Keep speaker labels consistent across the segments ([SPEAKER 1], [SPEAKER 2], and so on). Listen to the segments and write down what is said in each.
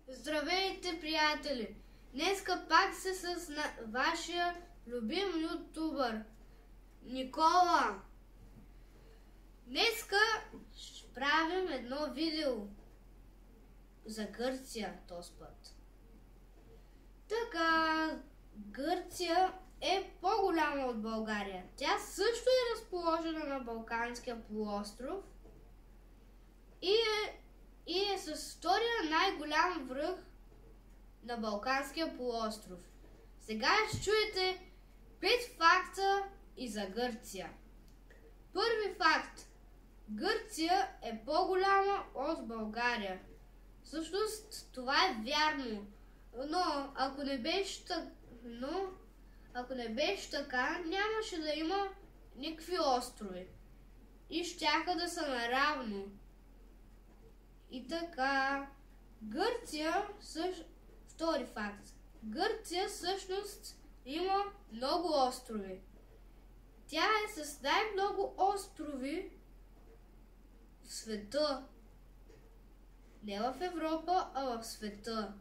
[SPEAKER 1] Здравейте, приятели! Днеска пак се с вашия любим ютубър Никола. Днеска ще правим едно видео за Гърция този път. Така, Гърция е по-голяма от България. Тя също е разположена на Балканския полуостров и е с втория най-голям връх на Балканския полуостров. Сега ще чуете 5 факта и за Гърция. Първи факт. Гърция е по-голяма от България. Всъщност това е вярно, но ако не беше така, нямаше да има никакви острови и щяха да са наравно. И така, втори факт. Гърция всъщност има много острови. Тя е с най-много острови в света. Не в Европа, а в света.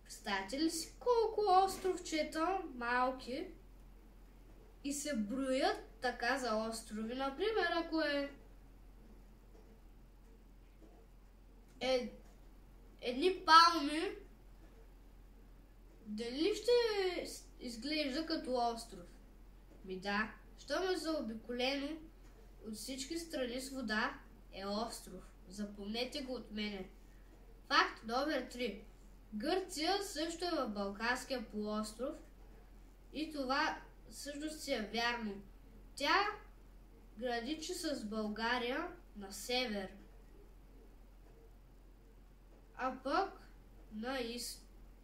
[SPEAKER 1] Представете ли си колко островчета малки и се броят така за острови? Например, ако едни палми, дали ще изглежда като остров? Да, щом е заобиколено от всички страни с вода, е остров. Запомнете го от мене. Факт номер 3. Гърция също е в Балканския полуостров и това също си е вярно. Тя граничи с България на север, а пък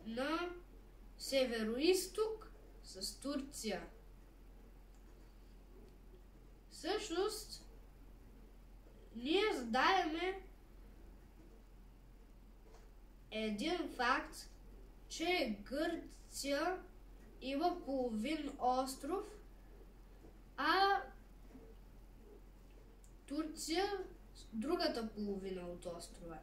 [SPEAKER 1] на северо-исток с Турция. Всъщност, ние знаеме един факт, че Гърция има половин остров, а Турция другата половина от острова.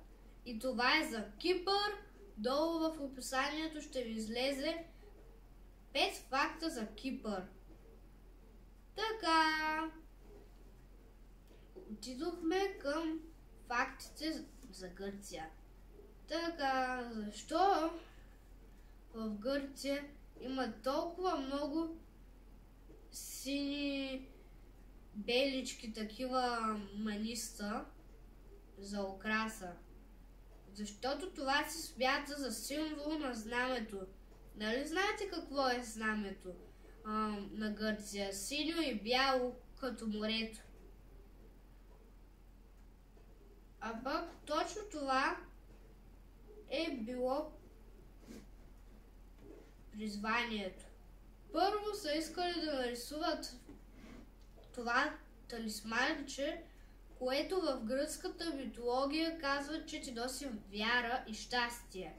[SPEAKER 1] И това е за Кипър. Долу в описанието ще ви излезе 5 факта за Кипър. Така, отидохме към фактите за Гърция. Така, защо в Гърция има толкова много сини белички, такива маниста за украса? Защото това се смята за символ на знамето. Нали знаете какво е знамето на Гърция? Синьо и бяло, като морето. А пък точно това е било призванието. Първо са искали да нарисуват това талисманче, което в гръцката митология казва, че ти носи вяра и щастие.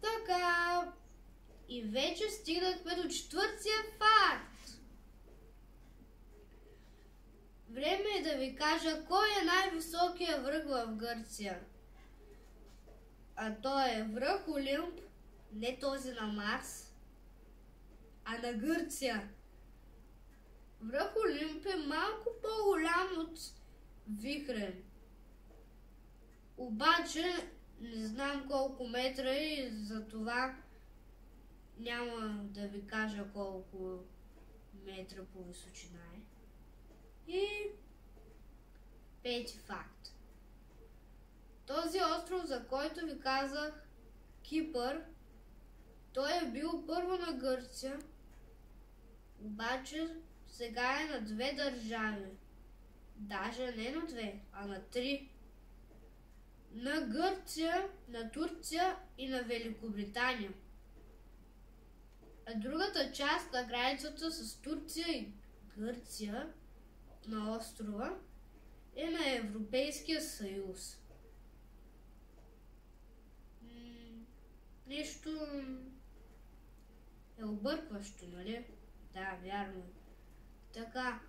[SPEAKER 1] Така, и вече стигнахме до четвъртия факт. Време е да ви кажа кой е най-високия връх в Гърция. А то е връх Олимп, не този на Марс, а на Гърция. Връх Олимп е малко по-голям от Вихрен. Обаче не знам колко метра и затова няма да ви кажа колко метра по височина е. И пети факт. Този остров, за който ви казах, Кипър, той е бил първо на Гърция, обаче сега е на 2 държави. Даже не на 2, а на 3. На Гърция, на Турция и на Великобритания. А другата част на границата с Турция и Гърция на острова е на Европейския съюз. Нещо е объркващо, нали? Да, вярно. Така,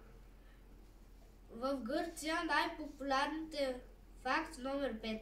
[SPEAKER 1] в Гърция най-популярните факт номер 5.